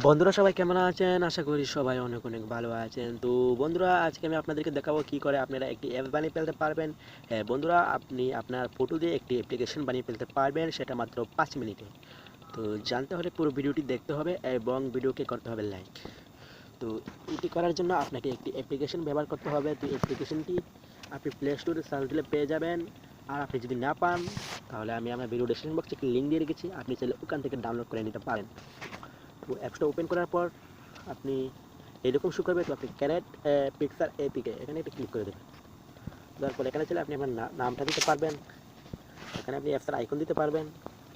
বন্ধুরা সবাই কেমন আছেন? আশা করি সবাই অনেক অনেক ভালো আছেন। তো বন্ধুরা আজকে আমি আপনাদেরকে দেখাবো কি করে আপনারা একটি অ্যাপ বানিয়ে ফেলতে পারবেন। হ্যাঁ বন্ধুরা, আপনি আপনার ফটো দিয়ে একটি অ্যাপ্লিকেশন বানিয়ে ফেলতে পারবেন, সেটা মাত্র 5 মিনিটে। তো জানতে হলে পুরো ভিডিওটি দেখতে হবে এবং ভিডিওকে করতে হবে লাইক। তো এটি করার জন্য আপনাকে একটি অ্যাপ্লিকেশন ব্যবহার করতে হবে। তো অ্যাপ্লিকেশনটি আপনি প্লে স্টোরে সার্চ দিলে পেয়ে যাবেন। আর আপনি যদি না পান তাহলে আমি আমার ভিডিও ডেসক্রিপশন বক্সে একটি লিঙ্ক দিয়ে রেখেছি, আপনি চাইলে ওখান থেকে ডাউনলোড করে নিতে পারেন। তো অ্যাপসটা ওপেন করার পর আপনি এরকম শো করবে। তো আপনি ক্যারেট পিকচার এপিকে এখানে একটা ক্লিক করে দেবেন। দেওয়ার পর এখানে চলে আপনি আপনার নামটা দিতে পারবেন, এখানে আপনি অ্যাপসের আইকন দিতে পারবেন,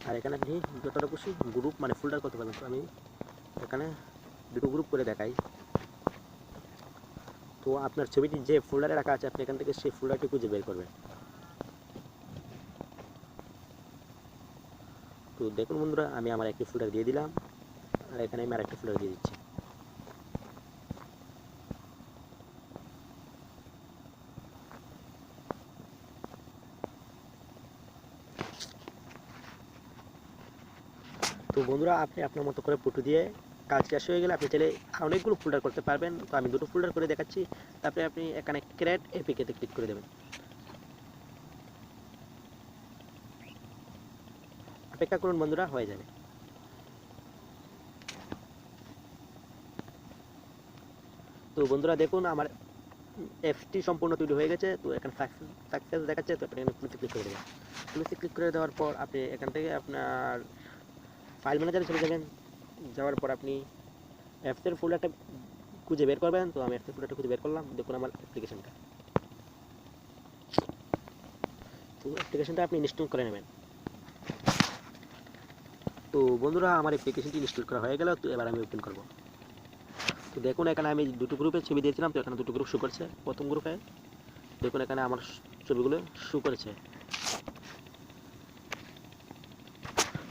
আর এখানে আপনি যতটা খুশি গ্রুপ মানে ফোল্ডার করতে পারবেন। তো আমি এখানে দুটো গ্রুপ করে দেখাই। তো আপনার ছবিটি যে ফোল্ডারে রাখা আছে আপনি এখান থেকে সেই ফোল্ডারটি খুঁজে বের করবেন। তো দেখুন বন্ধুরা, আমি আমার একটি ফোল্ডার দিয়ে দিলাম, আর এখানে আমি আরেকটি ফোল্ডার দিয়ে দিচ্ছি। তো বন্ধুরা, আপনি আপনার মতো করে ফটো দিয়ে কাজ শেষ হয়ে গেলে আপনি চাইলে অনেকগুলো ফোল্ডার করতে পারবেন। তো আমি দুটো ফোল্ডার করে দেখাচ্ছি। তারপরে আপনি এখানে ক্রিয়েট এপিকেতে ক্লিক করে দেবেন। অপেক্ষা করুন বন্ধুরা, হয়ে যাবে। তো বন্ধুরা দেখুন, আমার অ্যাপসটি সম্পূর্ণ তৈরি হয়ে গেছে। তো এখানে সাকসেস দেখাচ্ছে। তো আপনি এখানে ক্লিক করে দেবেন। ক্লিক করে দেওয়ার পর আপনি এখান থেকে আপনার ফাইল ম্যানেজারে চলে যাবেন। যাওয়ার পর আপনি অ্যাপসের ফোল্ডারটা খুঁজে বের করবেন। তো আমি অ্যাপসের ফোল্ডারটা খুঁজে বের করলাম। দেখুন আমার অ্যাপ্লিকেশনটা। তো অ্যাপ্লিকেশনটা আপনি ইনস্টল করে নেবেন। তো বন্ধুরা, আমার অ্যাপ্লিকেশনটি ইনস্টল করা হয়ে গেল। তো এবার আমি ওপেন করব। তো দেখুন, এখানে আমি দুটো গ্রুপের ছবি দিয়েছিলাম। তো এখানে দুটো গ্রুপ শো করছে। প্রথম গ্রুপে দেখুন এখানে আমার ছবিগুলো শো করেছে।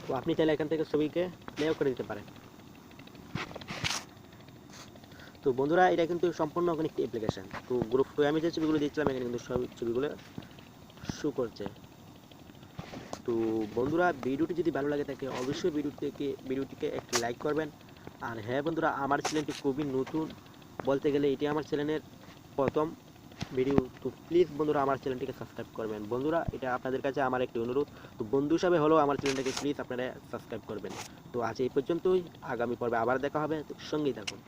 তো আপনি চাইলে এখান থেকে ছবিকে প্লেও করে দিতে পারেন। তো বন্ধুরা, এটা কিন্তু সম্পূর্ণ একটি অ্যাপ্লিকেশন। তো গ্রুপ টু আমি যে ছবিগুলো দিয়েছিলাম এখানে কিন্তু সব ছবিগুলো শো করছে। তো বন্ধুরা, ভিডিওটি যদি ভালো লাগে থাকে অবশ্যই ভিডিওটিকে একটি লাইক করবেন। আর হ্যাঁ বন্ধুরা, আমার চ্যানেলটি খুবই নতুন, বলতে গেলে এটি আমার চ্যানেলের প্রথম ভিডিও। তো প্লিজ বন্ধুরা আমার চ্যানেলটিকে সাবস্ক্রাইব করবেন। বন্ধুরা, এটা আপনাদের কাছে আমার একটি অনুরোধ। তো বন্ধু হিসাবে হলেও আমার চ্যানেলটাকে প্লিজ আপনারা সাবস্ক্রাইব করবেন। তো আজ এই পর্যন্তই, আগামী পর্বে আবার দেখা হবে। তো সঙ্গেই থাকুন।